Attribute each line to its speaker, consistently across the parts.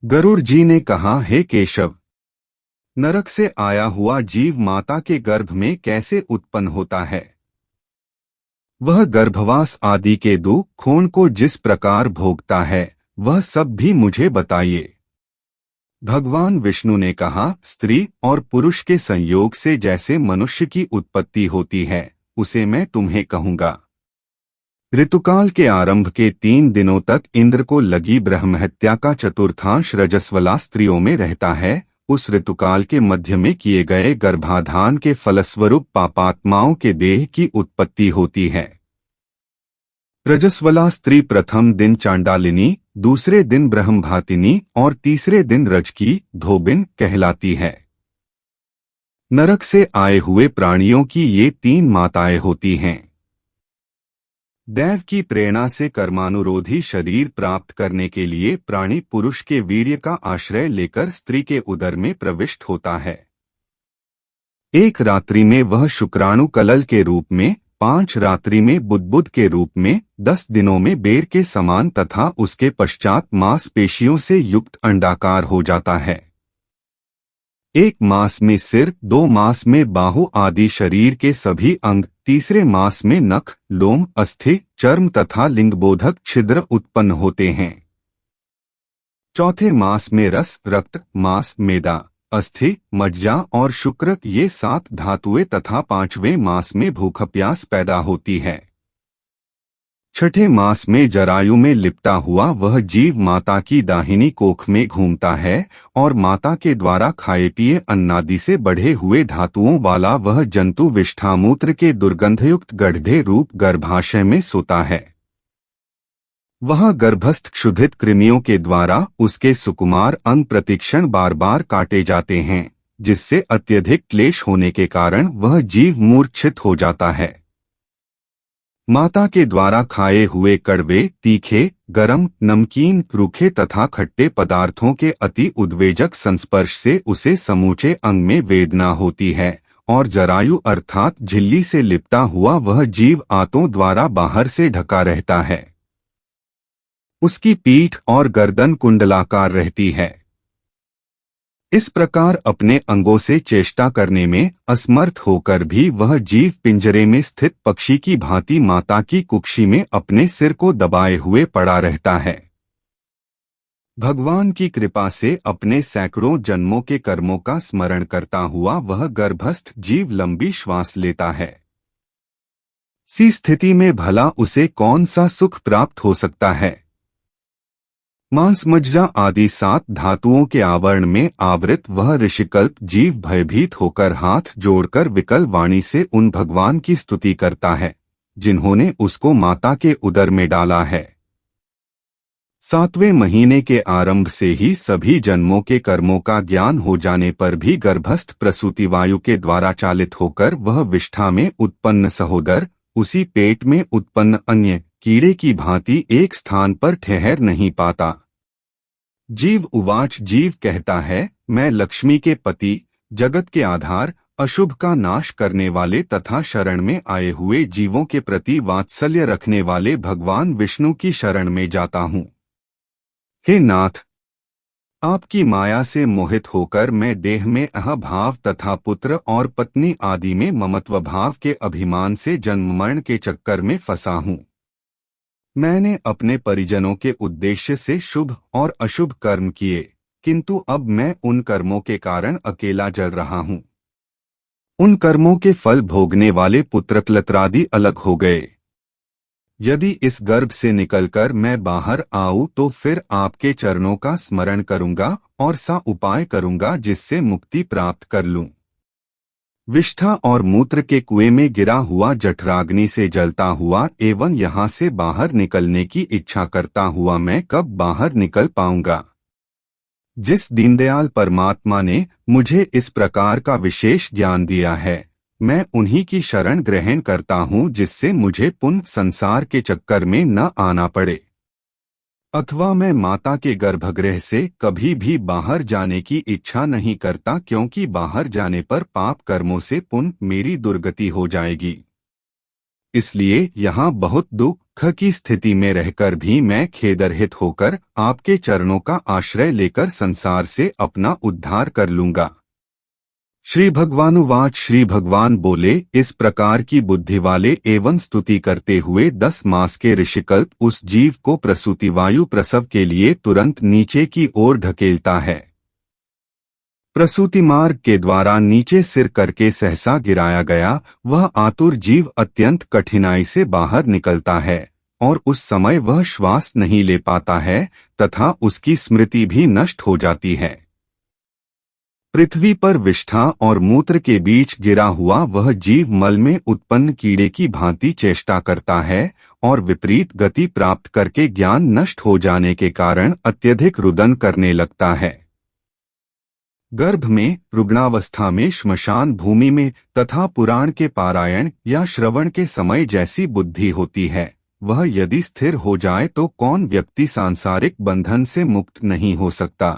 Speaker 1: गरुड़ जी ने कहा, हे केशव, नरक से आया हुआ जीव माता के गर्भ में कैसे उत्पन्न होता है? वह गर्भवास आदि के दुख खून को जिस प्रकार भोगता है वह सब भी मुझे बताइए। भगवान विष्णु ने कहा, स्त्री और पुरुष के संयोग से जैसे मनुष्य की उत्पत्ति होती है उसे मैं तुम्हें कहूंगा। ऋतुकाल के आरंभ के 3 दिनों तक इंद्र को लगी ब्रह्महत्या का चतुर्थांश रजस्वला स्त्रियों में रहता है। उस ऋतुकाल के मध्य में किए गए गर्भाधान के फलस्वरूप पापात्माओं के देह की उत्पत्ति होती है। रजस्वला स्त्री प्रथम दिन चांडालिनी, दूसरे दिन ब्रह्मभातिनी और तीसरे दिन रजकी धोबिन कहलाती है। नरक से आए हुए प्राणियों की ये 3 माताएं होती हैं। दैव की प्रेरणा से कर्मानुरोधी शरीर प्राप्त करने के लिए प्राणी पुरुष के वीर्य का आश्रय लेकर स्त्री के उदर में प्रविष्ट होता है। एक रात्रि में वह शुक्राणु कलल के रूप में, 5 रात्रि में बुदबुद के रूप में, 10 दिनों में बेर के समान तथा उसके पश्चात मांसपेशियों से युक्त अंडाकार हो जाता है। 1 मास में सिर, 2 मास में बाहु आदि शरीर के सभी अंग, तीसरे मास में नख, लोम, अस्थि, चर्म तथा लिंगबोधक छिद्र उत्पन्न होते हैं। चौथे मास में रस, रक्त, मांस, मेदा, अस्थि, मज्जा और शुक्र ये 7 धातुएं तथा 5वें मास में भूख प्यास पैदा होती है। छठे मास में जरायु में लिपटा हुआ वह जीव माता की दाहिनी कोख में घूमता है और माता के द्वारा खाए पिए अन्नादि से बढ़े हुए धातुओं वाला वह जंतु विष्ठामूत्र के दुर्गंधयुक्त गड्ढे रूप गर्भाशय में सोता है। वह गर्भस्थ क्षुधित कृमियों के द्वारा उसके सुकुमार अंग प्रतिक्षण बार बार काटे जाते हैं, जिससे अत्यधिक क्लेश होने के कारण वह जीव मूर्छित हो जाता है। माता के द्वारा खाए हुए कड़वे, तीखे, गरम, नमकीन, रूखे तथा खट्टे पदार्थों के अति उद्वेजक संस्पर्श से उसे समूचे अंग में वेदना होती है और जरायु अर्थात झिल्ली से लिपटा हुआ वह जीव आंतों द्वारा बाहर से ढका रहता है। उसकी पीठ और गर्दन कुंडलाकार रहती है। इस प्रकार अपने अंगों से चेष्टा करने में असमर्थ होकर भी वह जीव पिंजरे में स्थित पक्षी की भांति माता की कुक्षी में अपने सिर को दबाए हुए पड़ा रहता है। भगवान की कृपा से अपने सैकड़ों जन्मों के कर्मों का स्मरण करता हुआ वह गर्भस्थ जीव लंबी श्वास लेता है। सी स्थिति में भला उसे कौन सा सुख प्राप्त हो सकता है? मांस, मज्जा आदि 7 धातुओं के आवरण में आवृत वह ऋषिकल्प जीव भयभीत होकर हाथ जोड़कर विकल वाणी से उन भगवान की स्तुति करता है जिन्होंने उसको माता के उदर में डाला है। 7वें महीने के आरंभ से ही सभी जन्मों के कर्मों का ज्ञान हो जाने पर भी गर्भस्थ प्रसूति वायु के द्वारा चालित होकर वह विष्ठा में उत्पन्न सहोदर उसी पेट में उत्पन्न अन्य कीड़े की भांति एक स्थान पर ठहर नहीं पाता। जीव उवाच, जीव कहता है, मैं लक्ष्मी के पति, जगत के आधार, अशुभ का नाश करने वाले तथा शरण में आए हुए जीवों के प्रति वात्सल्य रखने वाले भगवान विष्णु की शरण में जाता हूँ। हे नाथ, आपकी माया से मोहित होकर मैं देह में अहभाव तथा पुत्र और पत्नी आदि में ममत्व भाव के अभिमान से जन्म मरण के चक्कर में फंसा हूँ। मैंने अपने परिजनों के उद्देश्य से शुभ और अशुभ कर्म किए, किंतु अब मैं उन कर्मों के कारण अकेला जल रहा हूँ। उन कर्मों के फल भोगने वाले पुत्रक्लत्रादि अलग हो गए। यदि इस गर्भ से निकलकर मैं बाहर आऊं तो फिर आपके चरणों का स्मरण करूंगा और सा उपाय करूंगा जिससे मुक्ति प्राप्त कर लूं। विष्ठा और मूत्र के कुएं में गिरा हुआ जठराग्नि से जलता हुआ एवं यहाँ से बाहर निकलने की इच्छा करता हुआ मैं कब बाहर निकल पाऊंगा? जिस दीनदयाल परमात्मा ने मुझे इस प्रकार का विशेष ज्ञान दिया है, मैं उन्हीं की शरण ग्रहण करता हूँ जिससे मुझे पुनः संसार के चक्कर में न आना पड़े। अथवा मैं माता के गर्भगृह से कभी भी बाहर जाने की इच्छा नहीं करता, क्योंकि बाहर जाने पर पाप कर्मों से पुनः मेरी दुर्गति हो जाएगी। इसलिए यहाँ बहुत दुख ख की स्थिति में रहकर भी मैं खेदरहित होकर आपके चरणों का आश्रय लेकर संसार से अपना उद्धार कर लूंगा। श्री भगवानुवाच श्री भगवान बोले, इस प्रकार की बुद्धि वाले एवं स्तुति करते हुए 10 मास के ऋषिकल्प उस जीव को प्रसूति वायु प्रसव के लिए तुरंत नीचे की ओर ढकेलता है। प्रसूति मार्ग के द्वारा नीचे सिर करके सहसा गिराया गया वह आतुर जीव अत्यंत कठिनाई से बाहर निकलता है और उस समय वह श्वास नहीं ले पाता है तथा उसकी स्मृति भी नष्ट हो जाती है। पृथ्वी पर विष्ठा और मूत्र के बीच गिरा हुआ वह जीव मल में उत्पन्न कीड़े की भांति चेष्टा करता है और विपरीत गति प्राप्त करके ज्ञान नष्ट हो जाने के कारण अत्यधिक रुदन करने लगता है। गर्भ में, रुग्णावस्था में, श्मशान भूमि में तथा पुराण के पारायण या श्रवण के समय जैसी बुद्धि होती है वह यदि स्थिर हो जाए तो कौन व्यक्ति सांसारिक बंधन से मुक्त नहीं हो सकता।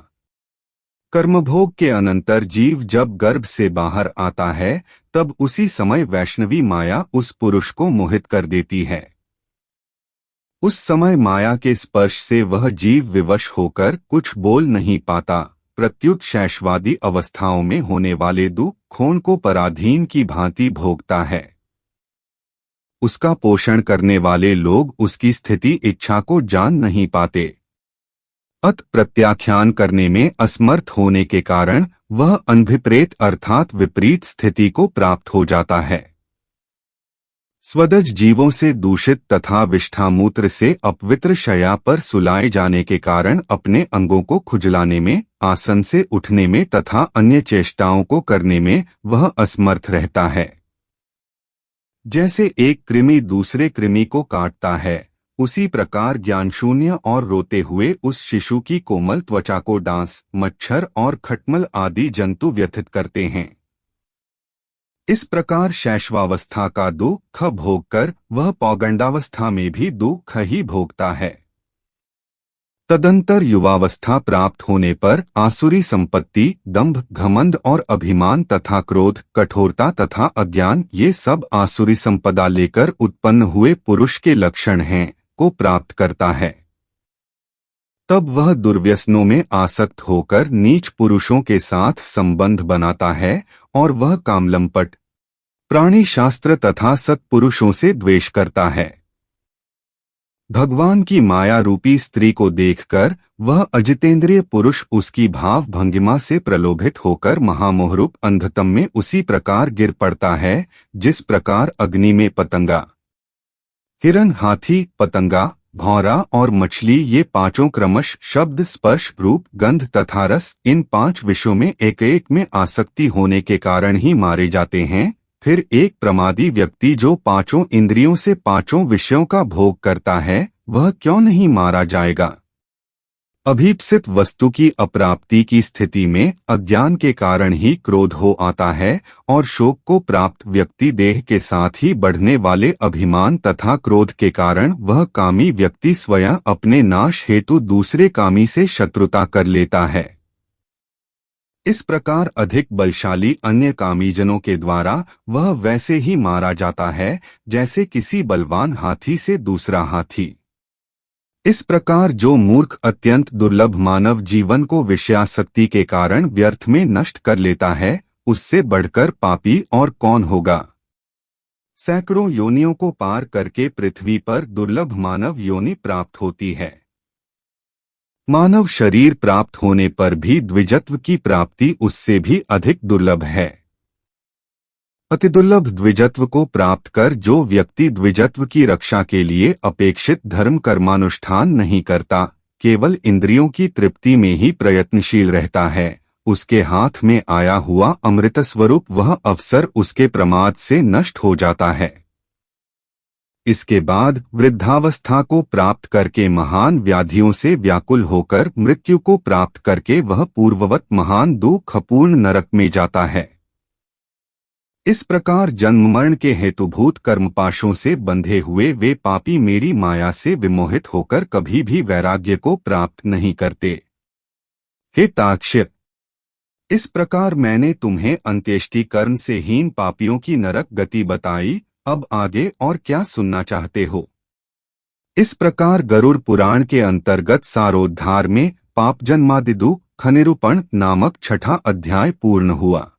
Speaker 1: कर्मभोग के अनंतर जीव जब गर्भ से बाहर आता है तब उसी समय वैष्णवी माया उस पुरुष को मोहित कर देती है। उस समय माया के स्पर्श से वह जीव विवश होकर कुछ बोल नहीं पाता, प्रत्युत शैशवादी अवस्थाओं में होने वाले दुख खून को पराधीन की भांति भोगता है। उसका पोषण करने वाले लोग उसकी स्थिति इच्छा को जान नहीं पाते। अत प्रत्याख्यान करने में असमर्थ होने के कारण वह अनभिप्रेत अर्थात विपरीत स्थिति को प्राप्त हो जाता है। स्वदज जीवों से दूषित तथा विष्ठामूत्र से अपवित्र शया पर सुलाए जाने के कारण अपने अंगों को खुजलाने में, आसन से उठने में तथा अन्य चेष्टाओं को करने में वह असमर्थ रहता है। जैसे एक कृमि दूसरे कृमि को काटता है उसी प्रकार ज्ञानशून्य और रोते हुए उस शिशु की कोमल त्वचा को डांस, मच्छर और खटमल आदि जंतु व्यथित करते हैं। इस प्रकार शैशवावस्था का दुख भोगकर वह पौगंडावस्था में भी दुख ही भोगता है। तदंतर युवावस्था प्राप्त होने पर आसुरी संपत्ति, दंभ, घमंड और अभिमान तथा क्रोध, कठोरता तथा अज्ञान ये सब आसुरी संपदा लेकर उत्पन्न हुए पुरुष के लक्षण हैं को प्राप्त करता है। तब वह दुर्व्यसनों में आसक्त होकर नीच पुरुषों के साथ संबंध बनाता है और वह कामलंपट, प्राणी शास्त्र तथा सत्पुरुषों से द्वेष करता है। भगवान की माया रूपी स्त्री को देखकर वह अजितेंद्रिय पुरुष उसकी भाव भंगिमा से प्रलोभित होकर महामोहरूप अंधतम में उसी प्रकार गिर पड़ता है जिस प्रकार अग्नि में पतंगा, हिरन, हाथी, पतंगा, भौरा और मछली ये पांचों क्रमश शब्द, स्पर्श, रूप, गंध तथा रस इन 5 विषयों में एक एक में आसक्ति होने के कारण ही मारे जाते हैं। फिर एक प्रमादी व्यक्ति जो 5 इंद्रियों से 5 विषयों का भोग करता है वह क्यों नहीं मारा जाएगा। अभीप्सित वस्तु की अप्राप्ति की स्थिति में अज्ञान के कारण ही क्रोध हो आता है और शोक को प्राप्त व्यक्ति देह के साथ ही बढ़ने वाले अभिमान तथा क्रोध के कारण वह कामी व्यक्ति स्वयं अपने नाश हेतु दूसरे कामी से शत्रुता कर लेता है। इस प्रकार अधिक बलशाली अन्य कामीजनों के द्वारा वह वैसे ही मारा जाता है जैसे किसी बलवान हाथी से दूसरा हाथी। इस प्रकार जो मूर्ख अत्यंत दुर्लभ मानव जीवन को विषयासक्ति के कारण व्यर्थ में नष्ट कर लेता है उससे बढ़कर पापी और कौन होगा। सैकड़ों योनियों को पार करके पृथ्वी पर दुर्लभ मानव योनि प्राप्त होती है। मानव शरीर प्राप्त होने पर भी द्विजत्व की प्राप्ति उससे भी अधिक दुर्लभ है। अतिदुर्लभ द्विजत्व को प्राप्त कर जो व्यक्ति द्विजत्व की रक्षा के लिए अपेक्षित धर्म कर्मानुष्ठान नहीं करता, केवल इंद्रियों की तृप्ति में ही प्रयत्नशील रहता है, उसके हाथ में आया हुआ अमृत स्वरूप वह अवसर उसके प्रमाद से नष्ट हो जाता है। इसके बाद वृद्धावस्था को प्राप्त करके महान व्याधियों से व्याकुल होकर मृत्यु को प्राप्त करके वह पूर्ववत महान दुखपूर्ण नरक में जाता है। इस प्रकार जन्म मरण के हेतुभूत कर्मपाशों से बंधे हुए वे पापी मेरी माया से विमोहित होकर कभी भी वैराग्य को प्राप्त नहीं करते। हे ताक्ष्य, इस प्रकार मैंने तुम्हें अंत्येष्टि कर्म से हीन पापियों की नरक गति बताई। अब आगे और क्या सुनना चाहते हो। इस प्रकार गरुड़ पुराण के अंतर्गत सारोद्धार में पाप जन्मादिदु खनिरूपण नामक छठा अध्याय पूर्ण हुआ।